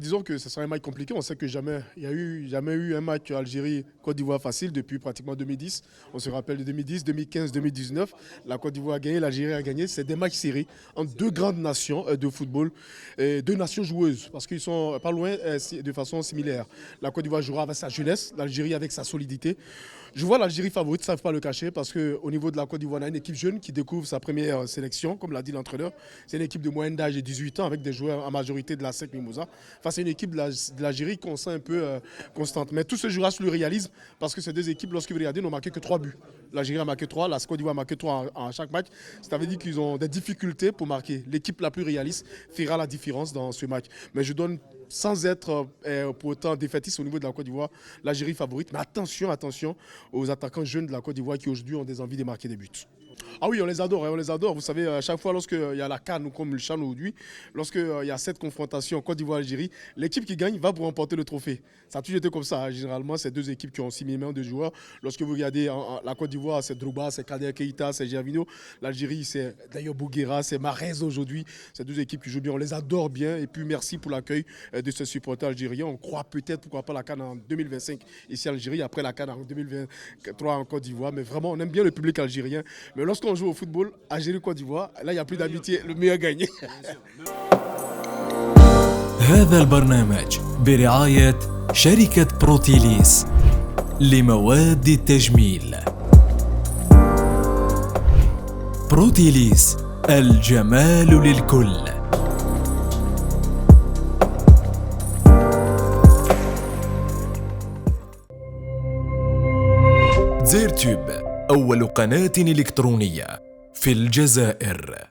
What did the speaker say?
Disons que ce sera un match compliqué. On sait que jamais eu un match Algérie-Côte d'Ivoire facile depuis pratiquement 2010. On se rappelle de 2010, 2015, 2019. La Côte d'Ivoire a gagné, l'Algérie a gagné. C'est des matchs serrés entre deux grandes nations de football, deux nations joueuses, parce qu'ils sont pas loin de façon similaire. La Côte d'Ivoire jouera avec sa jeunesse, l'Algérie avec sa solidité. Je vois l'Algérie favorite, ça ne faut pas le cacher, parce qu'au niveau de la Côte d'Ivoire, on a une équipe jeune qui découvre sa première sélection, comme l'a dit l'entraîneur. C'est une équipe de moyenne d'âge de 18 ans, avec des joueurs en majorité de la SEC Mimosa. Enfin, c'est une équipe de l'Algérie qu'on sent un peu constante. Mais tout se jouera sur le réalisme, parce que ces deux équipes, lorsque vous regardez, n'ont marqué que 3 buts. L'Algérie a marqué 3, la Côte d'Ivoire a marqué 3 en chaque match. Ça veut dire qu'ils ont des difficultés pour marquer. L'équipe la plus réaliste fera la différence dans ce match. Mais je donne, sans être pour autant défaitiste au niveau de la Côte d'Ivoire, l'Algérie favorite. Mais attention aux attaquants jeunes de la Côte d'Ivoire qui aujourd'hui ont des envies de marquer des buts. Ah oui, on les adore, on les adore. Vous savez, à chaque fois lorsqu'il y a la CAN, comme le CHAN aujourd'hui, lorsqu'il y a cette confrontation Côte d'Ivoire-Algérie, l'équipe qui gagne va pour remporter le trophée. Ça a toujours été comme ça. Généralement, c'est deux équipes qui ont 6 millions de joueurs. Lorsque vous regardez la Côte d'Ivoire, c'est Drouba, c'est Kader Keita, c'est Gervinho. L'Algérie, c'est d'ailleurs Bouguera, c'est Mahrez aujourd'hui. C'est deux équipes qui jouent bien. On les adore bien. Et puis, merci pour l'accueil de ce supporter algérien. On croit peut-être, pourquoi pas, la CAN en 2025 ici en Algérie, après la CAN en 2023 en Côte d'Ivoire. Mais vraiment, on aime bien le public algérien. Mais lorsqu'on joue au football, Algérie-Côte d'Ivoire, là, il n'y a plus d'amitié. Le meilleur gagne. هذا البرنامج برعاية شركة بروتيليس لمواد التجميل. بروتيليس، الجمال للكل. زيرتوب، أول قناة إلكترونية في الجزائر.